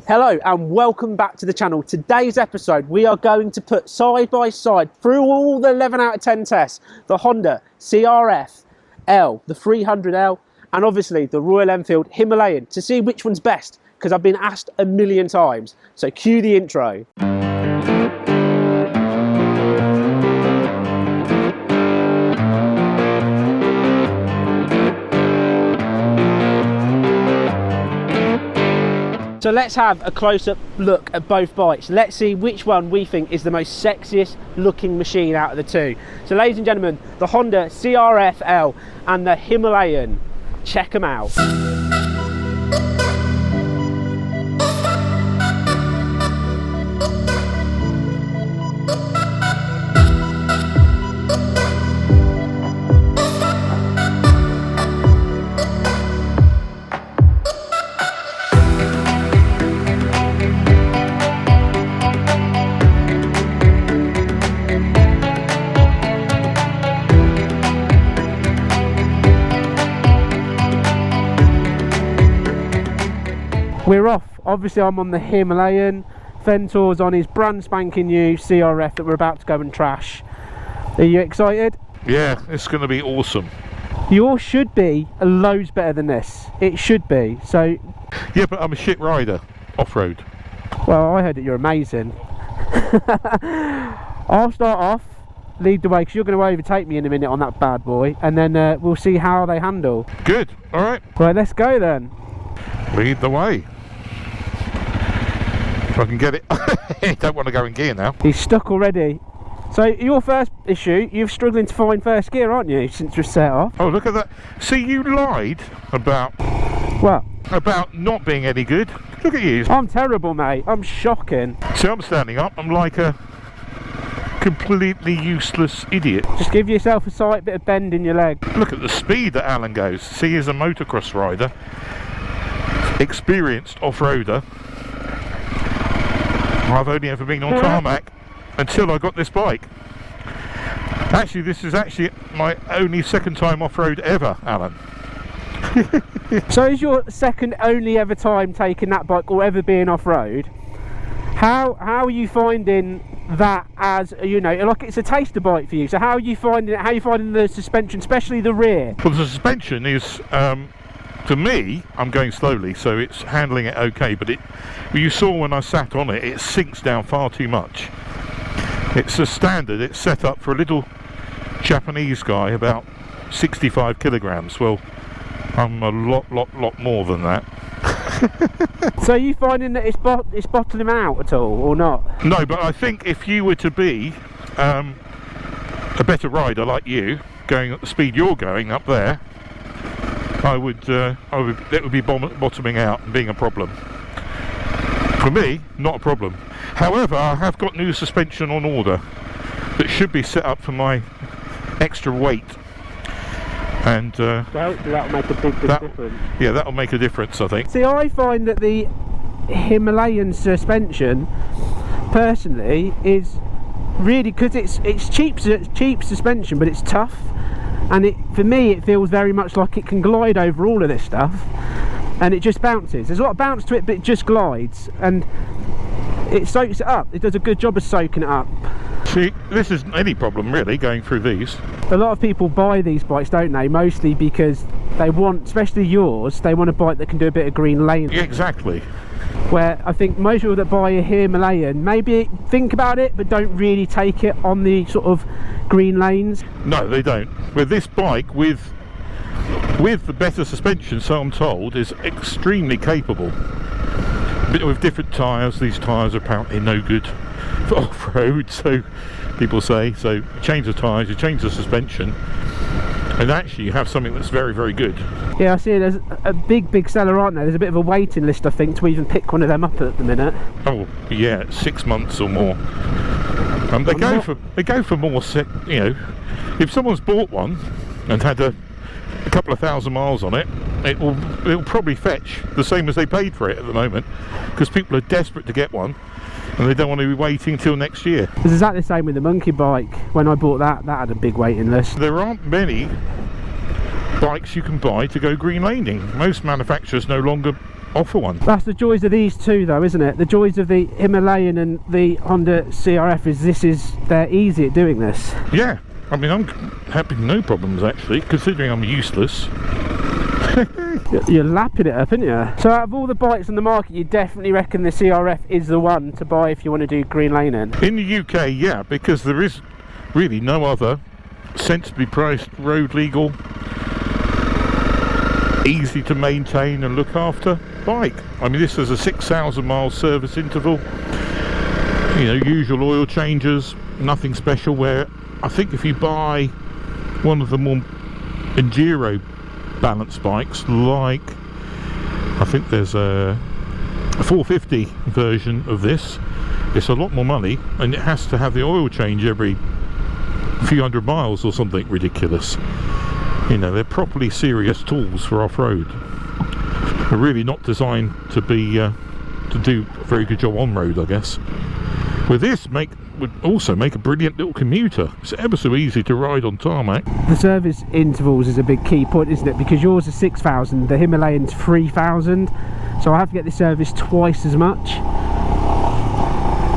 Hello and welcome back to the channel. Today's episode we are going to put side by side through all the 11 out of 10 tests the Honda CRF L, the 300L and obviously the Royal Enfield Himalayan to see which one's best, because I've been asked a million times. So cue the intro. So let's have a close-up look at both bikes. Let's see which one we think is the most sexiest looking machine out of the two. So ladies and gentlemen, the Honda CRF L and the Himalayan. Check them out. We're off. Obviously I'm on the Himalayan, Ventor's on his brand spanking new CRF that we're about to go and trash. Are you excited? Yeah, it's going to be awesome. Yours should be loads better than this. It should be. So yeah, but I'm a shit rider off-road. well, I heard that you're amazing. I'll start off, lead the way, because you're going to overtake me in a minute on that bad boy, and then we'll see how they handle. Good, alright. Right, let's go then. Lead the way. If I can get it. I don't want to go in gear now. He's stuck already. So your first issue, you're struggling to find first gear, aren't you, since we're set off? Oh, look at that. See, you lied about What? about not being any good. Look at you. I'm terrible, mate. I'm shocking. See, I'm standing up. I'm like a completely useless idiot. Just give yourself a slight bit of bend in your leg. Look at the speed that Alan goes. See, he's a motocross rider, experienced off-roader. I've only ever been on tarmac until I got this bike. Actually, this is actually my only second time off-road ever, Alan. So is your second only ever time taking that bike or ever being off-road? How are you finding that, as you know, like it's a taster bike for you? So how are you finding it? How are you finding the suspension, especially the rear? Well, the suspension is for me, I'm going slowly, so it's handling it okay, but you saw when I sat on it, it sinks down far too much. It's a standard, it's set up for a little Japanese guy about 65 kilograms. Well, I'm a lot more than that. So are you finding that it's bottling out at all, or not? No, but I think if you were to be a better rider like you, going at the speed you're going up there, it would be bottoming out and being a problem. For me, not a problem. However, I have got new suspension on order that should be set up for my extra weight, and That'll make a big difference. Yeah, that'll make a difference, I think. See, I find that the Himalayan suspension, personally, is really, because it's cheap suspension, but it's tough. And for me, it feels very much like it can glide over all of this stuff, and it just bounces. There's a lot of bounce to it, but it just glides, and it soaks it up. It does a good job of soaking it up. See, this isn't any problem really going through these. A lot of people buy these bikes, don't they? Mostly because they want, especially yours, they want a bike that can do a bit of green lane. Yeah, exactly. Where I think most people that buy a Himalayan maybe think about it, but don't really take it on the sort of green lanes. No, they don't. With this bike, with the better suspension, so I'm told, is extremely capable. But with different tyres, these tyres are apparently no good for off-road, so people say. So you change the tyres, you change the suspension, and actually you have something that's very, very good. Yeah, I see there's a big seller, aren't there? There's a bit of a waiting list, I think, to even pick one of them up at the minute. Oh yeah, 6 months or more. They go for more. You know, if someone's bought one and had a couple of thousand miles on it, it'll probably fetch the same as they paid for it at the moment, because people are desperate to get one and they don't want to be waiting until next year. It's exactly the same with the monkey bike. When I bought that had a big waiting list. There aren't many bikes you can buy to go green laning. Most manufacturers no longer offer one. That's the joys of these two though, isn't it? The joys of the Himalayan and the Honda CRF is they're easy at doing this. Yeah, I mean, I'm having no problems actually, considering I'm useless. You're lapping it up, aren't you? So out of all the bikes on the market, you definitely reckon the CRF is the one to buy if you want to do green laning? In the UK, yeah, because there is really no other sensibly priced, road legal, easy to maintain and look after bike. I mean, this has a 6,000 mile service interval, you know, usual oil changes, nothing special. Where I think if you buy one of the more enduro balance bikes, like I think there's a 450 version of this, it's a lot more money and it has to have the oil change every few hundred miles or something ridiculous. You know, they're properly serious tools for off-road. They're really not designed to be to do a very good job on road, I guess. With this would also make a brilliant little commuter. It's ever so easy to ride on tarmac. The service intervals is a big key point, isn't it? Because yours is 6,000, the Himalayan's 3,000, so I have to get the service twice as much.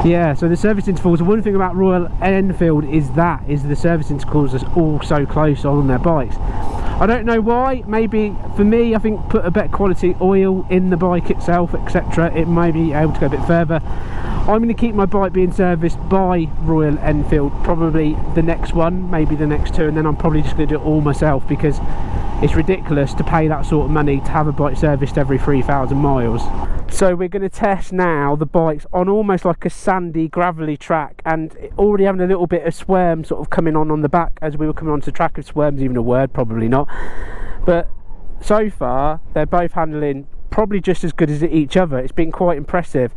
Yeah, so the service intervals, one thing about Royal Enfield is the service intervals are all so close on their bikes. I don't know why. Maybe for me, I think put a better quality oil in the bike itself, etc., it may be able to go a bit further. I'm going to keep my bike being serviced by Royal Enfield, probably the next one, maybe the next two, and then I'm probably just going to do it all myself, because it's ridiculous to pay that sort of money to have a bike serviced every 3,000 miles. So we're going to test now the bikes on almost like a sandy, gravelly track, and already having a little bit of swerm sort of coming on the back as we were coming onto the track. If swerm's even a word, probably not. But so far, they're both handling probably just as good as each other. It's been quite impressive.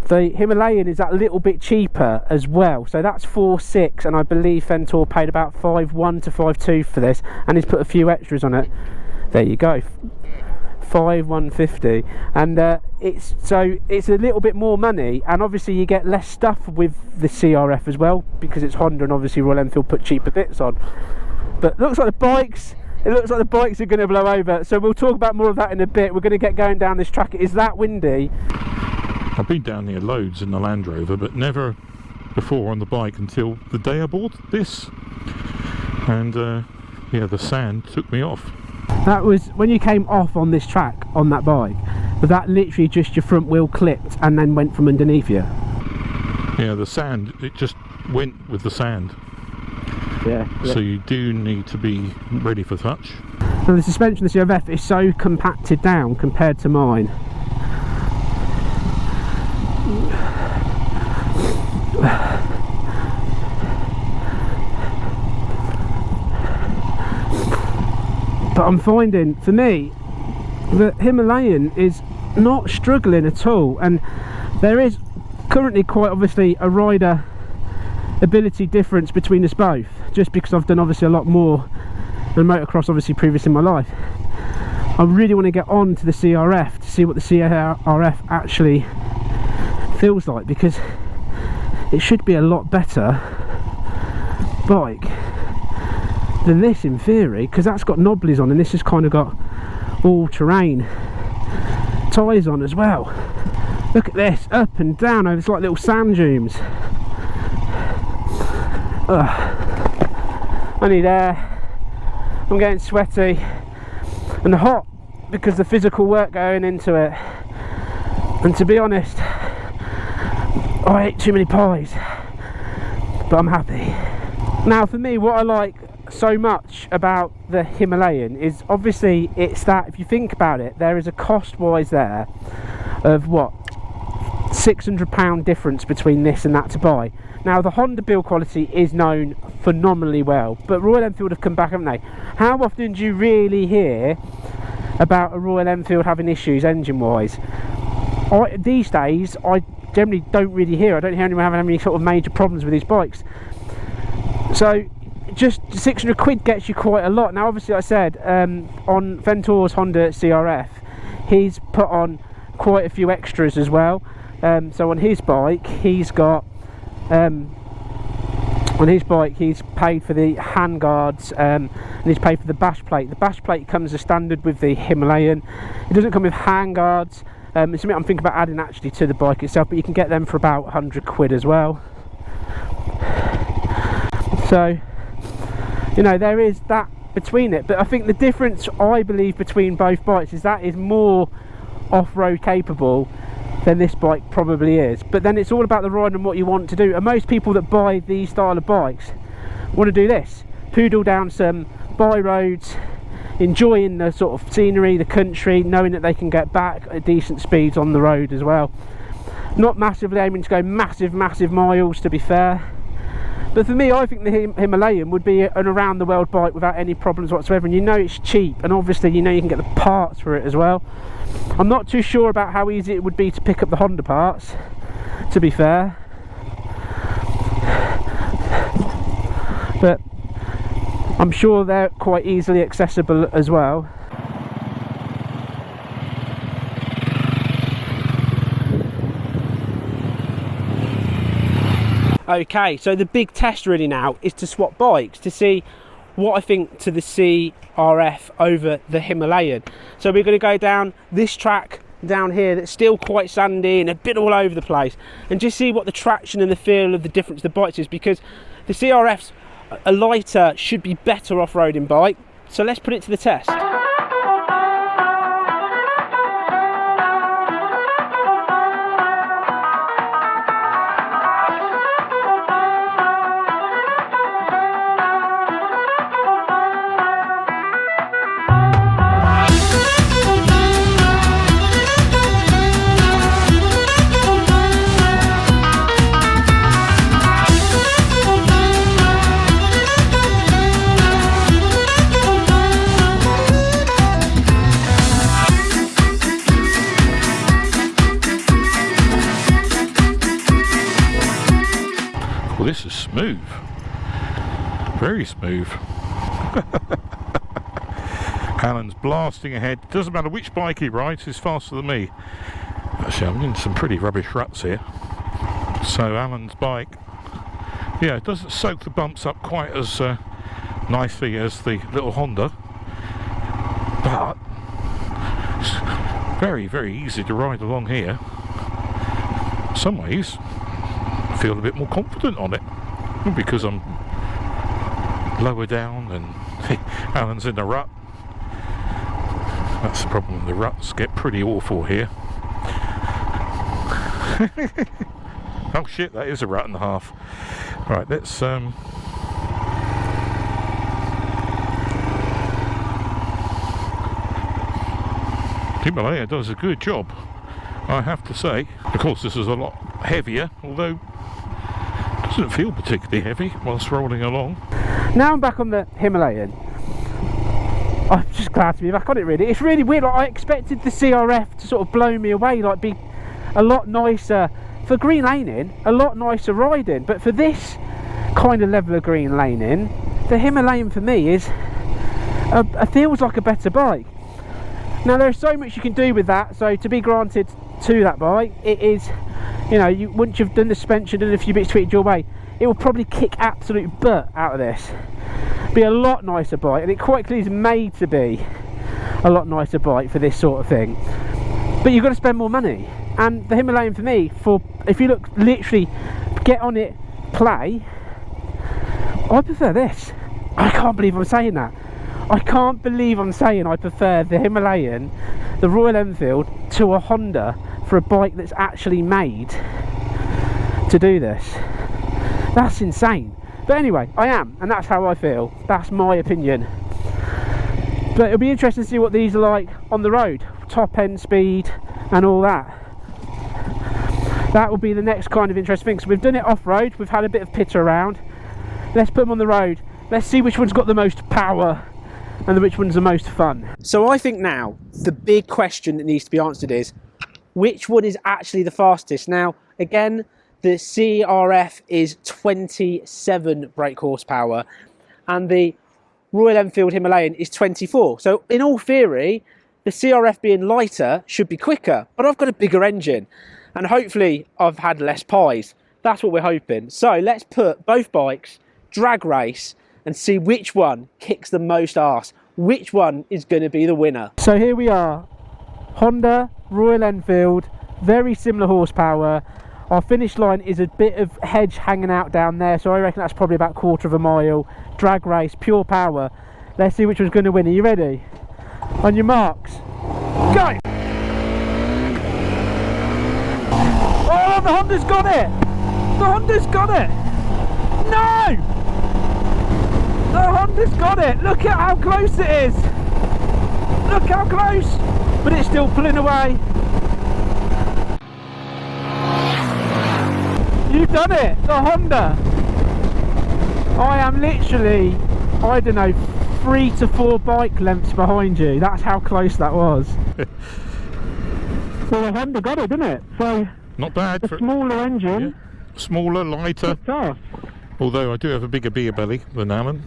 The Himalayan is that little bit cheaper as well, so that's 4,600, and I believe Fentor paid about 5,100 to 5,200 for this, and he's put a few extras on it. There you go, 5,150, and it's a little bit more money, and obviously you get less stuff with the CRF as well, because it's Honda, and obviously Royal Enfield put cheaper bits on. But it looks like the bikes are going to blow over, so we'll talk about more of that in a bit. We're going to get going down this track. It is that windy. I've been down here loads in the Land Rover, but never before on the bike until the day I bought this. And yeah, the sand took me off. That was when you came off on this track on that bike, but that literally just your front wheel clipped and then went from underneath you. Yeah, the sand, it just went with the sand. Yeah. So you do need to be ready for touch. Now the suspension of the CRF is so compacted down compared to mine. But I'm finding, for me, the Himalayan is not struggling at all, and there is currently quite obviously a rider ability difference between us both, just because I've done obviously a lot more than motocross obviously previous in my life. I really want to get on to the CRF to see what the CRF actually feels like, because it should be a lot better bike than this in theory, because that's got knobblies on and this has kind of got all-terrain tyres on as well. Look at this, up and down over it's like little sand dunes. I need air, I'm getting sweaty and hot because the physical work going into it, and to be honest, I ate too many pies, but I'm happy. Now for me, what I like so much about the Himalayan is obviously it's that, if you think about it, there is a cost wise there of what, £600 difference between this and that to buy. Now the Honda build quality is known phenomenally well, but Royal Enfield have come back, haven't they? How often do you really hear about a Royal Enfield having issues engine wise? These days I generally don't really hear. I don't hear anyone having any sort of major problems with these bikes. So just 600 quid gets you quite a lot. Now obviously I said on Ventor's Honda CRF he's put on quite a few extras as well. So on his bike he's got he's paid for the handguards, I need to pay for the bash plate. The bash plate comes as standard with the Himalayan. It doesn't come with hand guards. It's something I'm thinking about adding actually to the bike itself, but you can get them for about 100 quid as well. So, you know, there is that between it, but I think the difference I believe between both bikes is that is more off-road capable than this bike probably is. But then it's all about the ride and what you want to do, and most people that buy these style of bikes want to do this: poodle down some by roads, enjoying the sort of scenery, the country, knowing that they can get back at decent speeds on the road as well. Not massively aiming to go massive miles, to be fair. But for me, I think the Himalayan would be an around the world bike without any problems whatsoever, and you know it's cheap, and obviously you know you can get the parts for it as well. I'm not too sure about how easy it would be to pick up the Honda parts, to be fair, but I'm sure they're quite easily accessible as well. Okay, so the big test really now is to swap bikes to see what I think to the CRF over the Himalayan. So we're going to go down this track down here that's still quite sandy and a bit all over the place, and just see what the traction and the feel of the difference of the bikes is, because the CRF's a lighter, should be better off-roading bike. So let's put it to the test. Well, this is smooth, very smooth. Alan's blasting ahead. Doesn't matter which bike he rides, he's faster than me. Actually, I'm in some pretty rubbish ruts here. So Alan's bike, yeah, it doesn't soak the bumps up quite as nicely as the little Honda, but it's very easy to ride along here. In some ways I feel a bit more confident on it because I'm lower down and Alan's in the rut. That's the problem, the ruts get pretty awful here. Oh shit, that is a rut and a half. Right, let's Himalaya does a good job, I have to say. Of course this is a lot heavier, although it doesn't feel particularly heavy whilst rolling along. Now I'm back on the Himalayan. I'm just glad to be back on it, really. It's really weird. Like, I expected the CRF to sort of blow me away, like be a lot nicer for green laning, a lot nicer riding, but for this kind of level of green laning, the Himalayan for me is feels like a better bike. Now there's so much you can do with that, so to be granted to that bike, it is, you know, once you've done the suspension and a few bits tweaked your way, it will probably kick absolute butt out of this. Be a lot nicer bike, and it quite clearly is made to be a lot nicer bike for this sort of thing, but you've got to spend more money. And the Himalayan for me, for if you look literally get on it, play, I prefer this. I can't believe I'm saying that. I can't believe I'm saying I prefer the Himalayan, the Royal Enfield, to a Honda for a bike that's actually made to do this. That's insane. But anyway, I am, and that's how I feel. That's my opinion. But it'll be interesting to see what these are like on the road, top end speed and all that. That will be the next kind of interesting thing. So we've done it off-road, we've had a bit of pitter around. Let's put them on the road. Let's see which one's got the most power and which one's the most fun. So I think now the big question that needs to be answered is, which one is actually the fastest? Now, again, the CRF is 27 brake horsepower and the Royal Enfield Himalayan is 24. So in all theory, the CRF being lighter should be quicker, but I've got a bigger engine and hopefully I've had less pies. That's what we're hoping. So let's put both bikes, drag race, and see which one kicks the most arse. Which one is going to be the winner? So here we are, Honda, Royal Enfield, very similar horsepower. Our finish line is a bit of hedge hanging out down there, so I reckon that's probably about 1/4 of a mile. Drag race, pure power. Let's see which one's going to win. Are you ready? On your marks, go! Oh, the Honda's got it! The Honda's got it! No! The Honda's got it! Look at how close it is! Look how close! But it's still pulling away. You've done it! The Honda! I am literally, I don't know, 3 to 4 bike lengths behind you. That's how close that was. Well, the Honda got it, didn't it? So not bad. A smaller engine. Yeah. Smaller, lighter. Although I do have a bigger beer belly than Alan.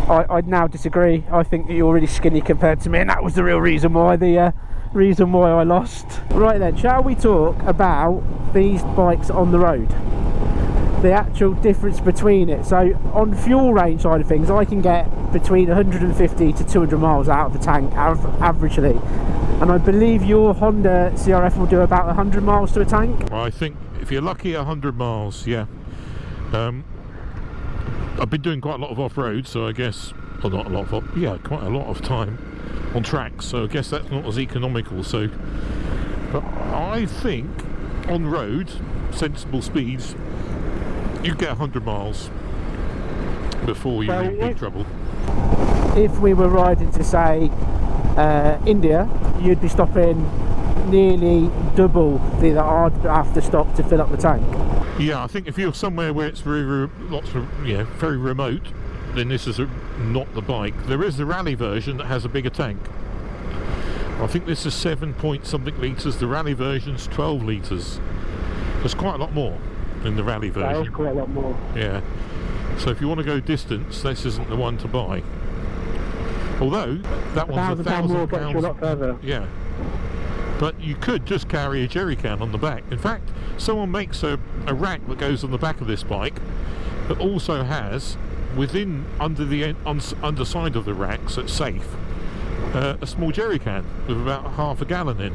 I'd now disagree. I think that you're really skinny compared to me, and that was the real reason why I lost. Right then, shall we talk about these bikes on the road? The actual difference between it. So on fuel range side of things, I can get between 150 to 200 miles out of the tank averagely, and I believe your Honda CRF will do about 100 miles to a tank. I think if you're lucky, 100 miles. Yeah. I've been doing quite a lot of off-road, so I guess, well, not a lot of, yeah, quite a lot of time on tracks, so I guess that's not as economical. So, but I think on road, sensible speeds, you get 100 miles before you're in big trouble. If we were riding to, say, India, you'd be stopping nearly double that I'd have to stop to fill up the tank. Yeah, I think if you're somewhere where it's very remote, then this is not the bike. There is the rally version that has a bigger tank. I think this is 7 point something litres. The rally version's 12 litres. There's quite a lot more in the rally version. That is quite a lot more. Yeah. So if you want to go distance, this isn't the one to buy. Although that one's £1,000 a lot further. Yeah. But you could just carry a jerry can on the back. In fact, someone makes a rack that goes on the back of this bike that also has, under the underside of the rack, so it's safe, a small jerry can with about half a gallon in.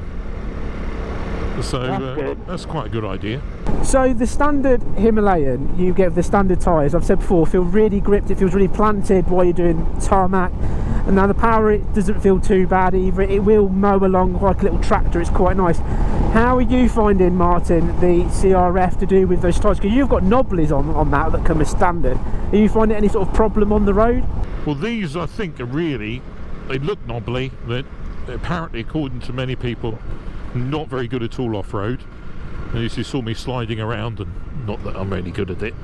So that's quite a good idea. So the standard Himalayan, you get the standard tyres, I've said before, feel really gripped, it feels really planted while you're doing tarmac. And now the power, it doesn't feel too bad either. It will mow along like a little tractor. It's quite nice. How are you finding, Martin, the CRF to do with those tyres? Because you've got knobblies on that come as standard. Are you finding any sort of problem on the road? Well, these I think are really, they look knobbly. They're apparently, according to many people, not very good at all off-road. And you saw me sliding around, and not that I'm really good at it.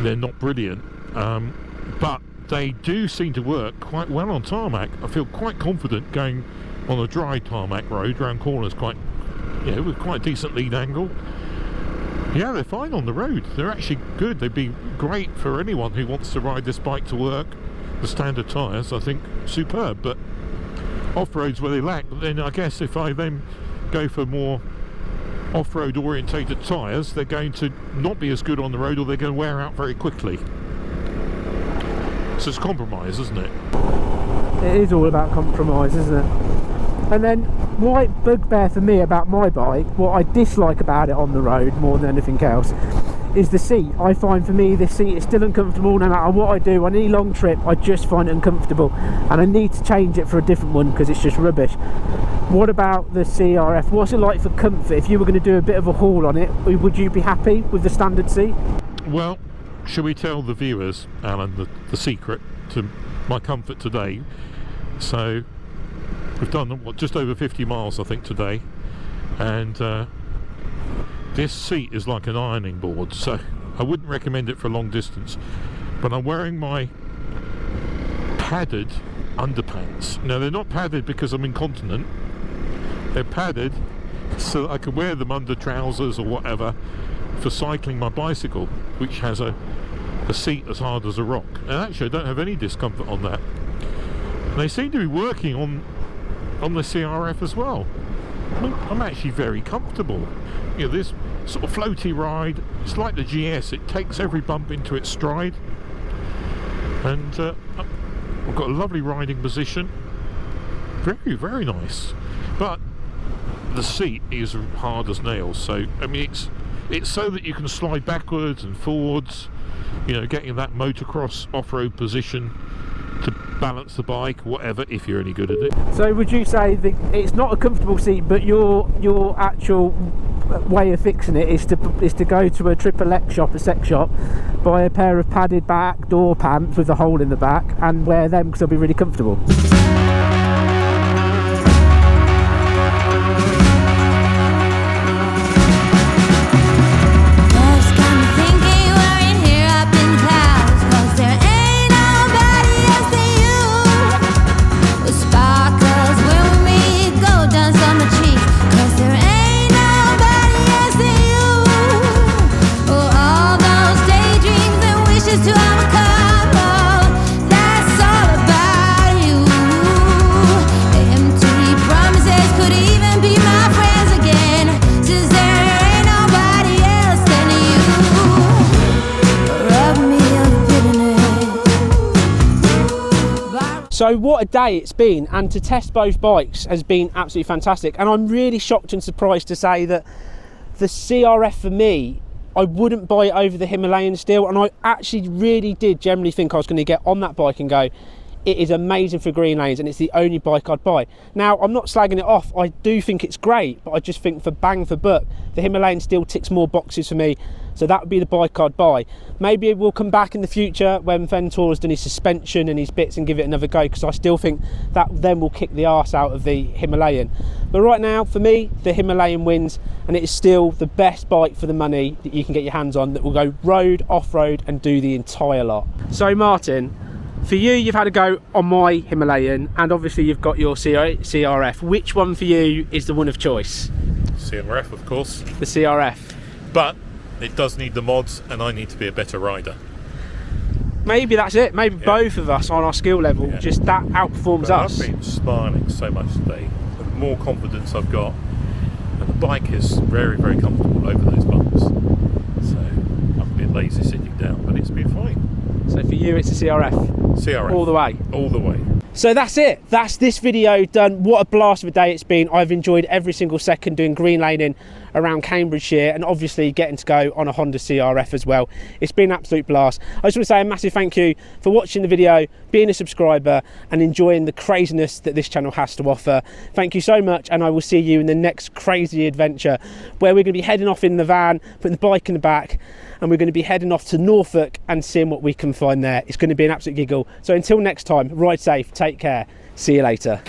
They're not brilliant, but they do seem to work quite well on tarmac. I feel quite confident going on a dry tarmac road round corners, with quite a decent lead angle. Yeah, they're fine on the road. They're actually good. They'd be great for anyone who wants to ride this bike to work. The standard tyres, I think, superb. But off-road's where they lack. But then I guess if I then go for more off-road orientated tyres, they're going to not be as good on the road, or they're going to wear out very quickly. So it's a compromise, isn't it? It is all about compromise, isn't it? And then what bugbear for me about my bike, what I dislike about it on the road more than anything else, is the seat. I find for me the seat is still uncomfortable no matter what I do. On any long trip I just find it uncomfortable, and I need to change it for a different one because it's just rubbish. What about the CRF? What's it like for comfort? If you were going to do a bit of a haul on it, would you be happy with the standard seat? Well, shall we tell the viewers, Alan, the secret to my comfort today? So we've done just over 50 miles I think today, and this seat is like an ironing board, so I wouldn't recommend it for a long distance. But I'm wearing my padded underpants. Now they're not padded because I'm incontinent, they're padded so that I can wear them under trousers or whatever for cycling my bicycle, which has a seat as hard as a rock. And actually I don't have any discomfort on that. And they seem to be working on the CRF as well. I'm actually very comfortable. You know, this sort of floaty ride, it's like the GS, it takes every bump into its stride. And I've got a lovely riding position, very nice, but the seat is hard as nails. So I mean, it's so that you can slide backwards and forwards, you know, getting that motocross off-road position to balance the bike, whatever, if you're any good at it. So would you say that it's not a comfortable seat, but your actual way of fixing it is to go to a triple X shop, a sex shop, buy a pair of padded back door pants with a hole in the back and wear them because they'll be really comfortable? So what a day it's been, and to test both bikes has been absolutely fantastic. And I'm really shocked and surprised to say that the CRF for me, I wouldn't buy it over the Himalayan still, and I actually really did generally think I was going to get on that bike and go, it is amazing for green lanes and it's the only bike I'd buy. Now, I'm not slagging it off, I do think it's great, but I just think for bang for buck, the Himalayan still ticks more boxes for me, so that would be the bike I'd buy. Maybe we'll come back in the future when Ventura has done his suspension and his bits and give it another go, because I still think that then will kick the arse out of the Himalayan. But right now, for me, the Himalayan wins, and it is still the best bike for the money that you can get your hands on that will go road, off-road and do the entire lot. So Martin, for you, you've had a go on my Himalayan, and obviously you've got your CRF. Which one for you is the one of choice? CRF, of course. The CRF. But it does need the mods, and I need to be a better rider. Maybe that's it. Maybe both of us on our skill level, just that outperforms us. I've been smiling so much today. The more confidence I've got, and the bike is very comfortable over those bumps. So I'm a bit lazy sitting down, but it's been fine. So for you, it's a CRF. CRF. All the way. All the way. So that's it. That's this video done. What a blast of a day it's been. I've enjoyed every single second doing green laning around Cambridgeshire, and obviously getting to go on a Honda CRF as well. It's been an absolute blast. I just want to say a massive thank you for watching the video, being a subscriber and enjoying the craziness that this channel has to offer. Thank you so much, and I will see you in the next crazy adventure where we're going to be heading off in the van, putting the bike in the back, and we're going to be heading off to Norfolk and seeing what we can find there. It's going to be an absolute giggle. So until next time, ride safe, take care, see you later.